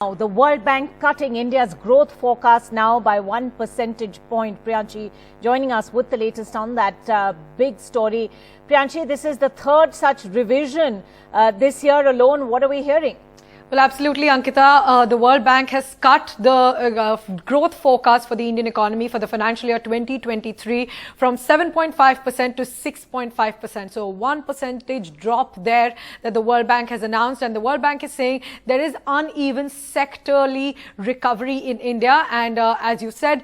Now, the World Bank cutting India's growth forecast now by 1 percentage point. Priyanshi joining us with the latest on that big story. Priyanshi, this is the third such revision this year alone. What are we hearing? Well, absolutely, Ankita. The World Bank has cut the growth forecast for the Indian economy for the financial year 2023 from 7.5% to 6.5%. So 1 percentage drop there that the World Bank has announced. And the World Bank is saying there is uneven sectorally recovery in India. And as you said,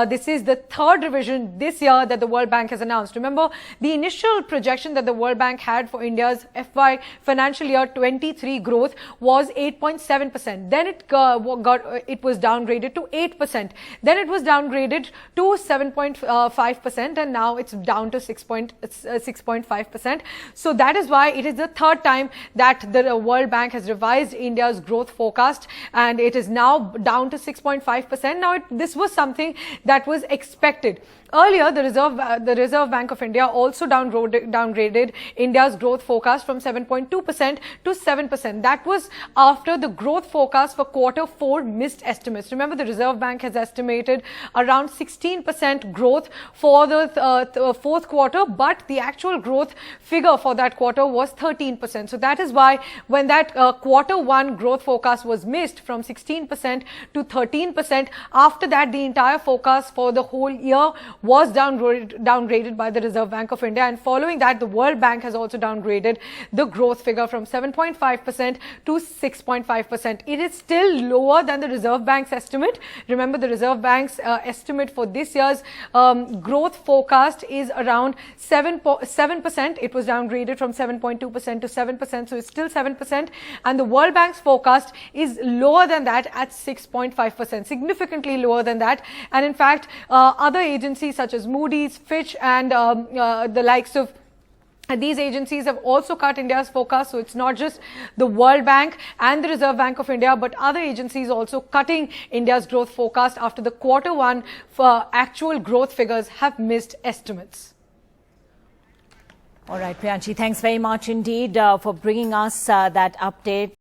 this is the third revision this year that the World Bank has announced. Remember, the initial projection that the World Bank had for India's FY financial year 23 growth was 8.7%. Then it was downgraded to 8%. Then it was downgraded to 7.5%, and now it's down to 6.5%. So that is why it is the third time that the World Bank has revised India's growth forecast, and it is now down to 6.5%. Now this was something that was expected. Earlier, the Reserve Bank of India also downgraded India's growth forecast from 7.2% to 7%. That was after the growth forecast for Q4 missed estimates. Remember, the Reserve Bank has estimated around 16% growth for the fourth quarter, but the actual growth figure for that quarter was 13%. So that is why when that Q1 growth forecast was missed from 16% to 13%, after that the entire forecast for the whole year was downgraded by the Reserve Bank of India, and following that the World Bank has also downgraded the growth figure from 7.5% to 6.5%. It is still lower than the Reserve Bank's estimate. Remember, the Reserve Bank's estimate for this year's growth forecast is around 7%. It was downgraded from 7.2% to 7%, so it's still 7%. And the World Bank's forecast is lower than that at 6.5%, significantly lower than that. And in fact, other agencies such as Moody's, Fitch, and the likes of these agencies have also cut India's forecast. So it's not just the World Bank and the Reserve Bank of India, but other agencies also cutting India's growth forecast after the Q1 for actual growth figures have missed estimates. All right, Priyanshi, thanks very much indeed for bringing us that update.